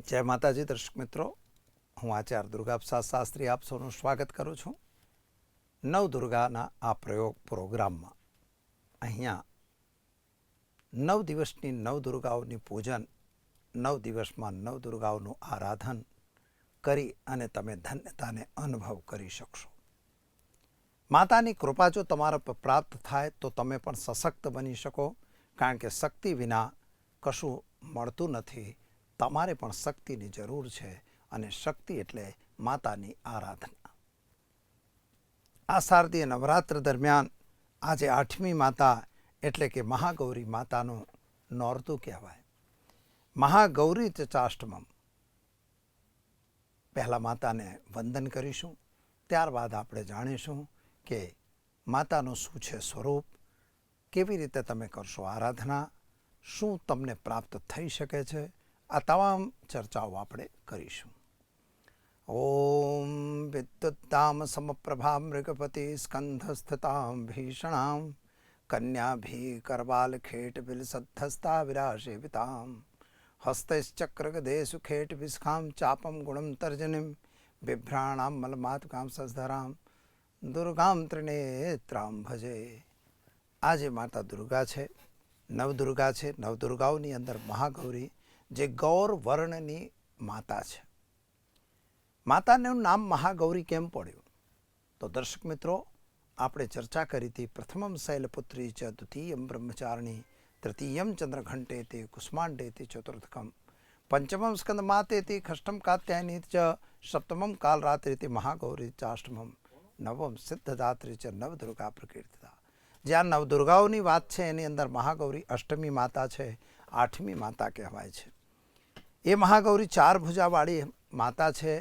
જય માતાજી દર્શક મિત્રો, હું આચાર્ય દુર્ગાપ્રસાદ શાસ્ત્રી આપ સૌનું સ્વાગત કરું છું. નવદુર્ગાના આ પ્રોગ્રામમાં અહીંયા 9 દિવસની નવદુર્ગાઓની પૂજન, 9 દિવસમાં નવદુર્ગાઓનું આરાધન કરી અને તમે ધન્યતાને અનુભવ કરી શકશો. માતાની કૃપા જો તમારા પર પ્રાપ્ત થાય તો તમે પણ સશક્ત બની શકો, કારણ કે શક્તિ વિના કશું મળતું નથી. તમારે પણ શક્તિની જરૂર છે અને શક્તિ એટલે માતાની આરાધના. આ શારદીય નવરાત્ર દરમિયાન આજે 8મી માતા એટલે કે મહાગૌરી માતાનું નોરતું કહેવાય. મહાગૌરી ચાષ્ટમમ. પહેલાં માતાને વંદન કરીશું, ત્યારબાદ આપણે જાણીશું કે માતાનું શું છે સ્વરૂપ, કેવી રીતે તમે કરશો આરાધના, શું તમને પ્રાપ્ત થઈ શકે છે. આ તમામ ચર્ચાઓ આપણે કરીશું. ઓમ વિદ્યુત્તામ સમપ્રભા મૃગપતિ સ્કંધસ્થતામ ભીષણામ કન્યાભી કરવાલ ખેટ બિલસદ્ધસ્તા વિરાશેવિતામ હસ્તશ્ચક્રગદેશુ ખેટ વિસ્ખામ ચાપમ ગુણમ તર્જનિમ બિભ્રાણામ મલમાતકામ સસધરામ દુર્ગામ ત્રિનેત્રામ ભજે. આજે માતા દુર્ગા છે, નવદુર્ગા છે. નવદુર્ગાઓની અંદર મહાગૌરી જે ગૌર વર્ણની માતા છે. માતાનું નામ મહાગૌરી કેમ પડ્યું? તો દર્શક મિત્રો, આપણે ચર્ચા કરી હતી. પ્રથમમ શૈલપુત્રી ચ, દ્વિતીયમ બ્રહ્મચારિણી, તૃતીયમ ચંદ્રઘંટેતિ, કુષ્માંડેતિ ચતુર્થકમ, પંચમમ સ્કંદમાતેતિ, ષષ્ઠમ કાત્યાયની ચ, સપ્તમમ કાલરાત્રિતિ મહાગૌરી ચાષ્ટમમ, નવમ સિદ્ધદાત્રી ચ નવદુર્ગા પ્રકીર્તિતા. જ્યાં નવદુર્ગાઓની વાત છે એની અંદર મહાગૌરી અષ્ટમી માતા છે, 8મી માતા કહેવાય છે. એ મહાગૌરી 4 ભુજાવાળી માતા છે.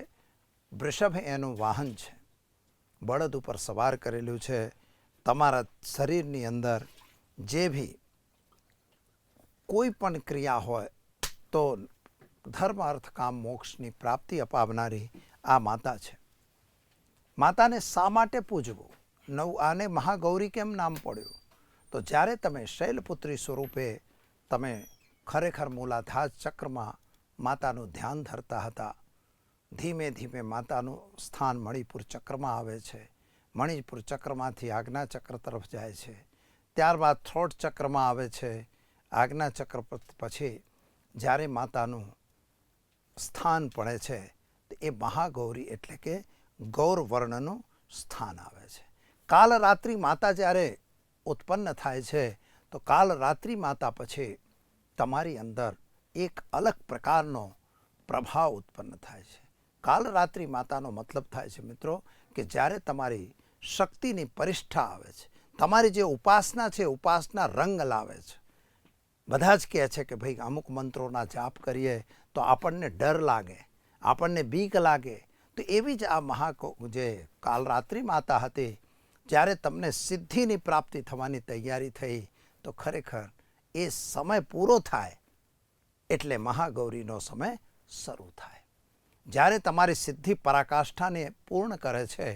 વૃષભ એનું વાહન છે, બળદ ઉપર સવાર કરેલું છે. તમારા શરીરની અંદર જે ભી કોઈ પણ ક્રિયા હોય તો ધર્મ અર્થ કામ મોક્ષની પ્રાપ્તિ અપાવનારી આ માતા છે. માતાને શા માટે પૂજવું? આને મહાગૌરી કેમ નામ પડ્યું? તો જ્યારે તમે શૈલપુત્રી સ્વરૂપે તમે ખરેખર મૂલાધાર ચક્રમાં માતાનું ધ્યાન ધરતા હતા, ધીમે ધીમે માતાનું સ્થાન મણિપુર ચક્રમાં આવે છે. મણિપુર ચક્રમાંથી આજ્ઞા ચક્ર તરફ જાય છે, ત્યારબાદ થ્રોટ ચક્રમાં આવે છે. આજ્ઞા ચક્ર પછી જ્યારે માતાનું સ્થાન પડે છે તો એ મહાગૌરી એટલે કે ગૌર વર્ણનું સ્થાન આવે છે. કાલરાત્રિ માતા જ્યારે ઉત્પન્ન થાય છે તો કાલરાત્રિ માતા પછી તમારી અંદર એક અલગ પ્રકારનો પ્રભાવ ઉત્પન્ન થાય છે. કાલરાત્રિ માતાનો મતલબ થાય છે મિત્રો કે જ્યારે તમારી શક્તિની પરિષ્ઠા આવે છે, તમારી જે ઉપાસના છે ઉપાસના રંગ લાવે છે. બધા જ કહે છે કે ભાઈ અમુક મંત્રોના જાપ કરીએ તો આપણને ડર લાગે, આપણને બીક લાગે. તો એવી જ આ જે કાલરાત્રિ માતા હતી, જ્યારે તમને સિદ્ધિની પ્રાપ્તિ થવાની તૈયારી થઈ તો ખરેખર એ સમય પૂરો થાય એટલે મહાગૌરીનો સમય શરૂ થાય. જ્યારે તમારી સિદ્ધિ પરાકાષ્ઠાને પૂર્ણ કરે છે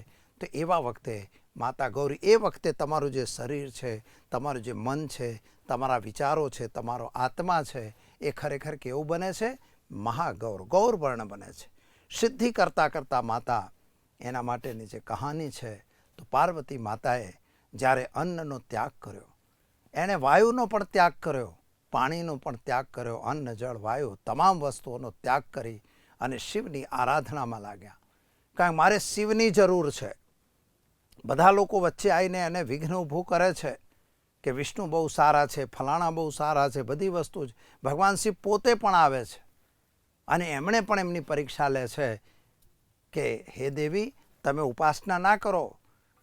તો એવા વખતે માતા ગૌરી, એ વખતે તમારું જે શરીર છે, તમારું જે મન છે, તમારા વિચારો છે, તમારો આત્મા છે, એ ખરેખર કેવું બને છે? મહાગૌર, ગૌર વર્ણ બને છે. સિદ્ધિ કરતાં કરતાં માતા, એના માટેની જે કહાની છે તો પાર્વતી માતાએ જ્યારે અન્નનો ત્યાગ કર્યો, એણે વાયુનો પણ ત્યાગ કર્યો, પાણીનો પણ ત્યાગ કર્યો, અન્ન જળ વાયુ તમામ વસ્તુઓનો ત્યાગ કરી અને શિવની આરાધનામાં લાગ્યા. કારણ મારે શિવની જરૂર છે. બધા લોકો વચ્ચે આવીને એને વિઘ્ન ઊભું કરે છે કે વિષ્ણુ બહુ સારા છે, ફલાણા બહુ સારા છે, બધી વસ્તુ જ. ભગવાન શિવ પોતે પણ આવે છે અને એમણે પણ એમની પરીક્ષા લે છે કે હે દેવી, તમે ઉપાસના ના કરો.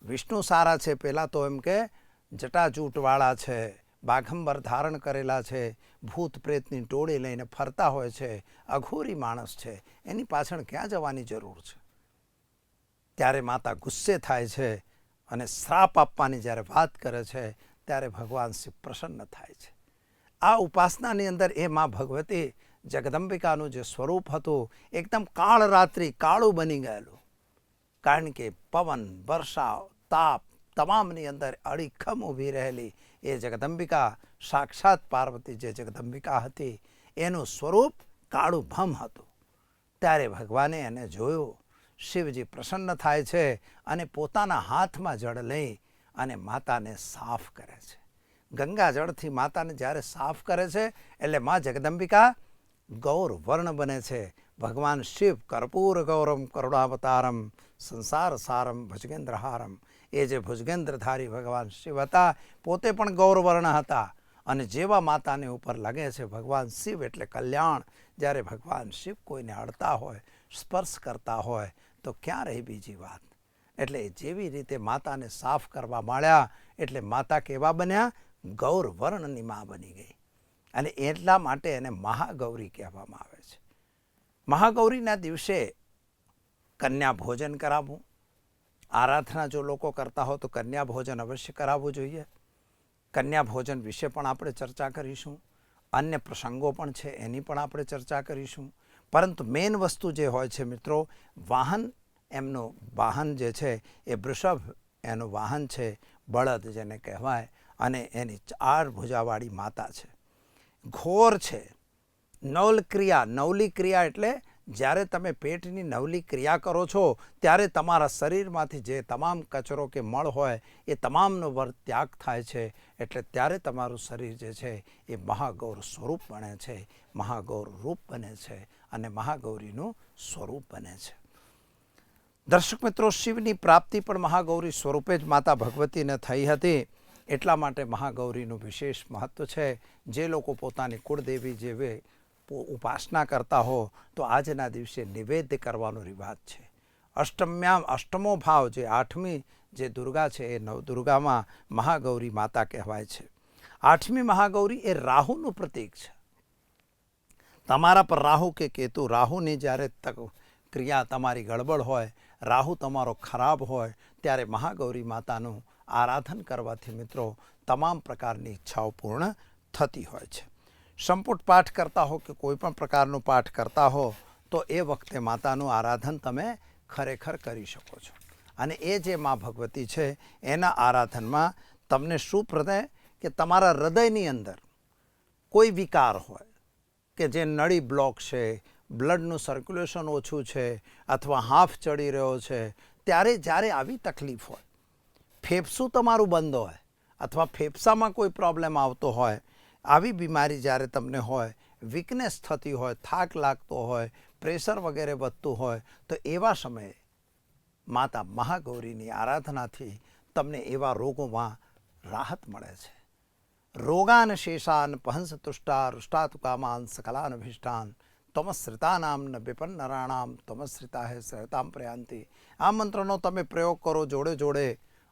વિષ્ણુ સારા છે, પહેલાં તો એમ કે જટાજૂટવાળા છે, બાઘંબર ધારણ કરેલા છે, ભૂત પ્રેતની ટોળી લઈને ફરતા હોય છે, અઘોરી માણસ છે, એની પાછળ ક્યાં જવાની જરૂર છે? ત્યારે માતા ગુસ્સે થાય છે અને શ્રાપ આપવાની જ્યારે વાત કરે છે ત્યારે ભગવાન શિવ પ્રસન્ન થાય છે. આ ઉપાસનાની અંદર એ મા ભગવતી જગદંબિકાનું જે સ્વરૂપ હતું એકદમ કાળરાત્રિ કાળું બની ગયેલું. કારણ કે પવન, વર્ષા, તાપ તમામની અંદર અડીખમ ઊભી રહેલી એ જગદંબિકા, સાક્ષાત પાર્વતી જે જગદંબિકા હતી, એનું સ્વરૂપ કાળું ભમ હતું. ત્યારે ભગવાને એને જોયું. શિવજી પ્રસન્ન થાય છે અને પોતાના હાથમાં જળ લઈ અને માતાને સાફ કરે છે. ગંગા જળથી માતાને જ્યારે સાફ કરે છે એટલે મા જગદંબિકા ગૌર વર્ણ બને છે. ભગવાન શિવ કર્પૂર ગૌરમ કરુણાવતારમ સંસાર સારમ ભુજગેન્દ્રહારમ, એ જે ભુજગેન્દ્રધારી ભગવાન શિવ હતા પોતે પણ ગૌરવર્ણ હતા. અને જેવા માતાને ઉપર લાગે છે ભગવાન શિવ એટલે કલ્યાણ. જ્યારે ભગવાન શિવ કોઈને અડતા હોય, સ્પર્શ કરતા હોય તો ક્યાં રહી બીજી વાત. એટલે જેવી રીતે માતાને સાફ કરવા માંડ્યા એટલે માતા કેવા બન્યા? ગૌરવર્ણની મા બની ગઈ. અને એટલા માટે એને મહાગૌરી કહેવામાં આવે છે. મહાગૌરીના દિવસે કન્યા ભોજન કરાવવું. આરાધના જો લોકો કરતા હોય તો કન્યા ભોજન અવશ્ય કરાવવું જોઈએ. કન્યા ભોજન વિશે પણ આપણે ચર્ચા કરીશું. અન્ય પ્રસંગો પણ છે એની પણ આપણે ચર્ચા કરીશું. પરંતુ મેઇન વસ્તુ જે હોય છે મિત્રો, વાહન, એમનું વાહન જે છે એ વૃષભ એનું વાહન છે, બળદ જેને કહેવાય. અને એની 4 ભુજાવાળી માતા છે. ઘોર છે. નવલ ક્રિયા, નવલી ક્રિયા એટલે જ્યારે તમે પેટની નવલી ક્રિયા કરો છો ત્યારે તમારા શરીરમાંથી જે તમામ કચરો કે મળ હોય એ તમામનો ત્યાગ થાય છે. એટલે ત્યારે તમારું શરીર જે છે એ મહાગૌર સ્વરૂપ બને છે, મહાગૌર રૂપ બને છે અને મહાગૌરીનું સ્વરૂપ બને છે. દર્શક મિત્રો, શિવની પ્રાપ્તિ પણ મહાગૌરી સ્વરૂપે જ માતા ભગવતીને થઈ હતી. એટલા માટે મહાગૌરીનું વિશેષ મહત્ત્વ છે. જે લોકો પોતાની કુળદેવી જેવી ઉપાસના કરતા હો તો આજના દિવસે નિવેદ્ય કરવાનો રિવાજ છે. અષ્ટમો ભાવ જે 8મી જે દુર્ગા છે એ નવદુર્ગામાં મહાગૌરી માતા કહેવાય છે. 8મી મહાગૌરી એ રાહુનું પ્રતીક છે. તમારા પર રાહુ કે કેતુ, રાહુની જ્યારે ક્રિયા તમારી ગડબડ હોય, રાહુ તમારો ખરાબ હોય ત્યારે મહાગૌરી માતાનું આરાધન કરવાથી મિત્રો તમામ પ્રકારની ઈચ્છાઓ પૂર્ણ થતી હોય છે. સંપુટ પાઠ કરતા હો કે કોઈ પણ પ્રકારનું પાઠ કરતા હો તો એ વખતે માતાનું આરાધન તમે ખરેખર કરી શકો છો. અને એ જે મા ભગવતી છે એના આરાધનમાં તમને શું પ્રદે કે તમારા હૃદયની અંદર કોઈ વિકાર હોય કે જે નળી બ્લોક છે, બ્લડનું સર્ક્યુલેશન ઓછું છે અથવા હાફ ચડી રહ્યો છે, ત્યારે જ્યારે આવી તકલીફ હોય, ફેફસું તમારું બંધ હોય અથવા ફેફસામાં કોઈ પ્રોબ્લેમ આવતો હોય, આવી બીમારી જ્યારે તમને હોય, વીકનેસ થતી હોય, થાક લાગતો હોય, પ્રેશર વગેરે વધતું હોય તો એવા સમયે માતા મહાગૌરીની આરાધનાથી તમને એવા રોગોમાં રાહત મળે છે. રોગાન શેષાન પહંસ તુષ્ટા રુષ્ટાતુકામાન સકલાન ભિષ્ટાન તમશ્રિતાનામ ન વિપન્નરાણામ તમશ્રિતા હે સહતામ પ્રયાંતિ. આ મંત્રનો તમે પ્રયોગ કરો જોડે જોડે.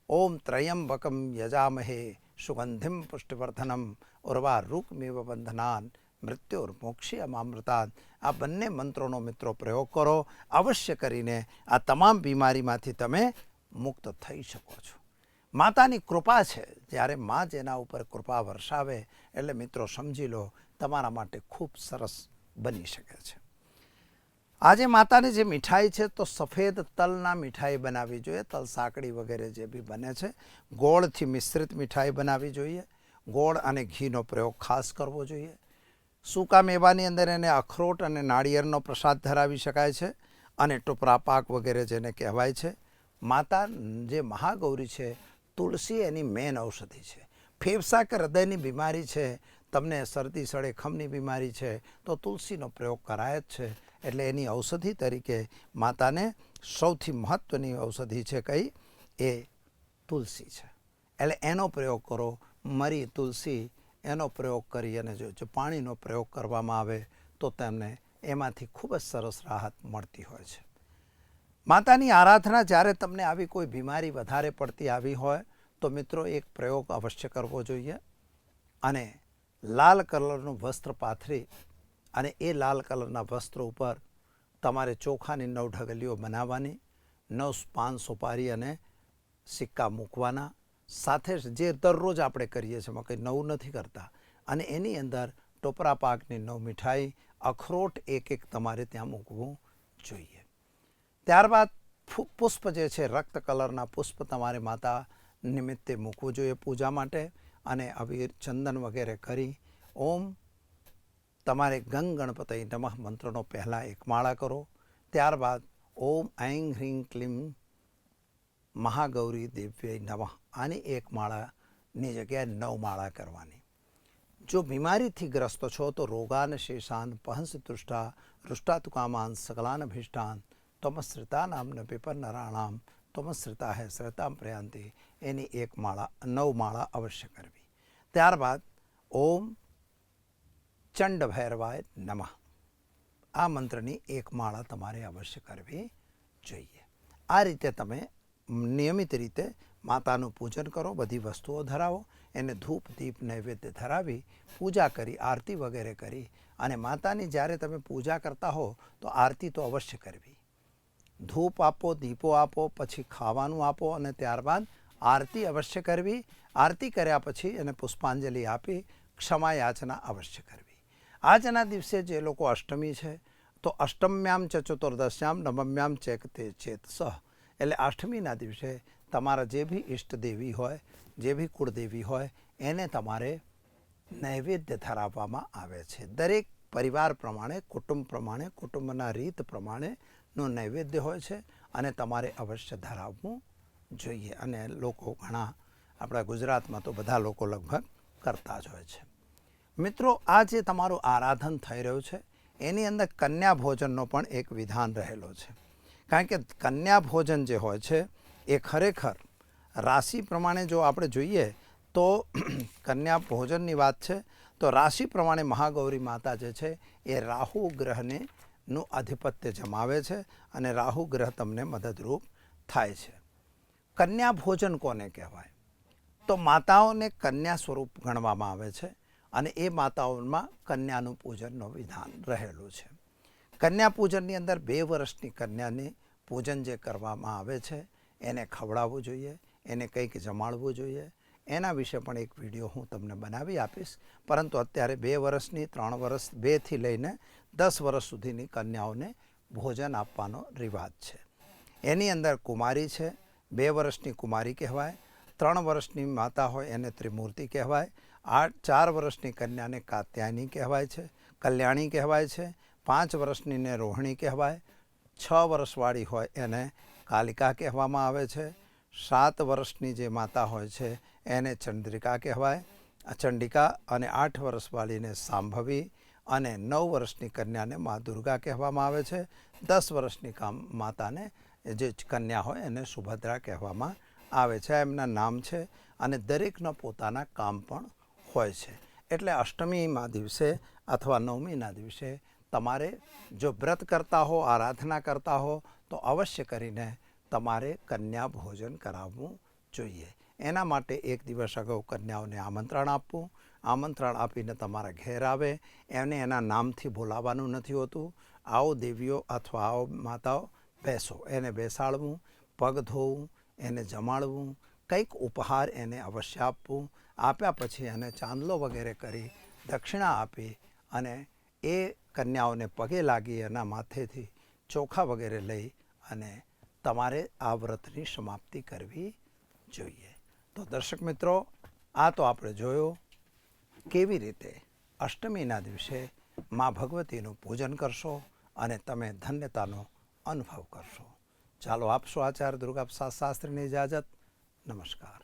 ઓમ ત્રયંબકમ યજામહે સુગંધિમ પુષ્ટિવર્ધનમ ઉર્વારુકમેવ બંધનાન મૃત્યુર્મોક્ષીયમામૃતાન. આ બંને મંત્રોનો મિત્રો પ્રયોગ કરો. અવશ્ય કરીને આ તમામ બીમારીમાંથી તમે મુક્ત થઈ શકો છો. માતાની કૃપા છે. જ્યારે મા જેના ઉપર કૃપા વરસાવે એટલે મિત્રો સમજી લો તમારા માટે ખૂબ સરસ બની શકે છે. આજે માતાની જે મીઠાઈ છે તો સફેદ તલના મીઠાઈ બનાવવી જોઈએ. તલ સાંકળી વગેરે જે બી બને છે, ગોળથી મિશ્રિત મીઠાઈ બનાવવી જોઈએ. ગોળ અને ઘીનો પ્રયોગ ખાસ કરવો જોઈએ. સૂકા મેવાની અંદર એને અખરોટ અને નાળિયેરનો પ્રસાદ ધરાવી શકાય છે. અને ટોપરા પાક વગેરે જેને કહેવાય છે. માતા જે મહાગૌરી છે, તુલસી એની મેન ઔષધિ છે. ફેફસા કે હૃદયની બીમારી છે, તમને શરદી સળેખમની બીમારી છે તો તુલસીનો પ્રયોગ કરાય જ છે. એટલે એની ઔષધિ તરીકે માતાને સૌથી મહત્ત્વની ઔષધિ છે કઈ? એ તુલસી છે. એટલે એનો પ્રયોગ કરો. મરી, તુલસી એનો પ્રયોગ કરી અને જો પાણીનો પ્રયોગ કરવામાં આવે તો તમને એમાંથી ખૂબ જ સરસ રાહત મળતી હોય છે. માતાની આરાધના જ્યારે તમને આવી કોઈ બીમારી વધારે પડતી આવી હોય તો મિત્રો એક પ્રયોગ અવશ્ય કરવો જોઈએ. અને લાલ કલરનું વસ્ત્ર પાથરી અને એ લાલ કલરના વસ્ત્ર ઉપર તમારે ચોખાની 9 ઢગલીઓ બનાવવાની, 9 પાન સોપારી અને સિક્કા મૂકવાના. સાથે જે દરરોજ આપણે કરીએ છીએ એમાં કંઈ નવું નથી કરતા. અને એની અંદર ટોપરા પાકની 9 મીઠાઈ, અખરોટ એક તમારે ત્યાં મૂકવું જોઈએ. ત્યારબાદ પુષ્પ જે છે, રક્ત કલરના પુષ્પ તમારે માતા નિમિત્તે મૂકવું જોઈએ પૂજા માટે. અને અબીર, ચંદન વગેરે કરી ઓમ તમારે ગંગ ગણપતિ નમઃ મંત્રનો પહેલાં એક માળા કરો. ત્યારબાદ ઓમ ऐं ह्रीं क्लीं મહાગૌરી દેવ્ય નમઃ આની એક માળાની જગ્યાએ 9 માળા કરવાની. જો બીમારીથી ગ્રસ્ત છો તો રોગાન શેષાન પહંસ તૃષ્ટા રુષ્ટાતુકામાન સકલાન ભીષ્ટાન તમશ્રિતા નામ્ન પેપર નરાણામ તમશ્રિતા હે શ્રતામ પ્રયાંતિ એની 9 માળા અવશ્ય કરવી. ત્યારબાદ ઓમ ચંડ ભૈરવાય નમઃ આ મંત્રની 1 માળા તમારે અવશ્ય કરવી જોઈએ. આ રીતે તમે નિયમિત રીતે માતાનું પૂજન કરો, બધી વસ્તુઓ ધરાવો, એને ધૂપ દીપ નૈવેદ્ય ધરાવી પૂજા કરી આરતી વગેરે કરી અને માતાની જ્યારે તમે પૂજા કરતા હો તો આરતી તો અવશ્ય કરવી. ધૂપ આપો, દીપો આપો, પછી ખાવાનું આપો અને ત્યારબાદ આરતી અવશ્ય કરવી. આરતી કર્યા પછી એને પુષ્પાંજલિ આપી ક્ષમા યાચના અવશ્ય કરવી. આજના દિવસે જે લોકો અષ્ટમી છે તો અષ્ટમ્યામ ચ ચતુર્દશ્યામ નવમ્યામ ચેકતે ચેતસઃ એટલે અષ્ટમીના દિવસે તમારા જે બી ઈષ્ટદેવી હોય, જે બી કુળદેવી હોય એને તમારે નૈવેદ્ય ધરાવવામાં આવે છે. દરેક પરિવાર પ્રમાણે, કુટુંબ પ્રમાણે, કુટુંબના રીત પ્રમાણેનું નૈવેદ્ય હોય છે અને તમારે અવશ્ય ધરાવવું જોઈએ. અને લોકો ઘણા આપણા ગુજરાતમાં તો બધા લોકો લગભગ કરતા જ હોય છે. મિત્રો, આ જે તમારું આરાધન થઈ રહ્યું છે એની અંદર કન્યા ભોજનનો પણ એક વિધાન રહેલો છે. કારણ કે કન્યા ભોજન જે હોય છે એ ખરેખર રાશિ પ્રમાણે જો આપણે જોઈએ તો કન્યા ભોજનની વાત છે તો રાશિ પ્રમાણે મહાગૌરી માતા જે છે એ રાહુ ગ્રહને નું આધિપત્ય જમાવે છે અને રાહુ ગ્રહ તમને મદદરૂપ થાય છે. કન્યા ભોજન કોને કહેવાય? તો માતાઓને કન્યા સ્વરૂપ ગણવામાં આવે છે અને એ માતાઓમાં કન્યાનું પૂજનનો વિધાન રહેલું છે. કન્યા પૂજનની અંદર 2 વર્ષની કન્યાને પૂજન જે કરવામાં આવે છે એને ખવડાવવું જોઈએ, એને કંઈક જમાડવું જોઈએ. એના વિશે પણ એક વિડીયો હું તમને બનાવી આપીશ. પરંતુ અત્યારે 2 વર્ષની, 3 વર્ષ, 2 થી લઈને 10 વર્ષ સુધીની કન્યાઓને ભોજન આપવાનો રિવાજ છે. એની અંદર કુમારી છે, 2 વર્ષની કુમારી કહેવાય, 3 વર્ષની માતા હોય એને ત્રિમૂર્તિ કહેવાય, 4 વર્ષની કન્યાને કાત્યાયની કહેવાય છે, કલ્યાણી કહેવાય છે, 5 વર્ષનીને રોહિણી કહેવાય, 6 વર્ષવાળી હોય એને કાલિકા કહેવામાં આવે છે, 7 વર્ષની જે માતા હોય છે એને ચંદ્રિકા કહેવાય, ચંડિકા, અને 8 વર્ષવાળીને સાંભવી અને 9 વર્ષની કન્યાને મા દુર્ગા કહેવામાં આવે છે. 10 વર્ષની માતાને જે કન્યા હોય એને સુભદ્રા કહેવામાં આવે છે. એમના નામ છે અને દરેકના પોતાના કામ પણ હોય છે. એટલે અષ્ટમીના દિવસે અથવા નવમીના દિવસે તમારે જો વ્રત કરતા હો, આરાધના કરતા હો તો અવશ્ય કરીને તમારે કન્યા ભોજન કરાવવું જોઈએ. એના માટે 1 દિવસ અગાઉ કન્યાઓને આમંત્રણ આપવું. આમંત્રણ આપીને તમારા ઘેર આવે, એને એના નામથી બોલાવવાનું નથી હોતું. આવો દેવીઓ અથવા આવો માતાઓ, બેસો, એને બેસાડવું, પગ ધોવું, એને જમાડવું, કંઈક ઉપહાર એને અવશ્ય આપવું. આપ્યા પછી એને ચાંદલો વગેરે કરી દક્ષિણા આપી અને એ કન્યાઓને પગે લાગી એના માથેથી ચોખા વગેરે લઈ અને તમારે આ વ્રતની સમાપ્તિ કરવી જોઈએ. તો દર્શક મિત્રો, આ તો આપણે જોયું કેવી રીતે અષ્ટમીના દિવસે મા ભગવતીનું પૂજન કરશો અને તમે ધન્યતાનો અનુભવ કરશો. ચાલો આપશો આચાર્ય દુર્ગા પ્રસાદ શાસ્ત્રીની ઇજાજત. નમસ્કાર.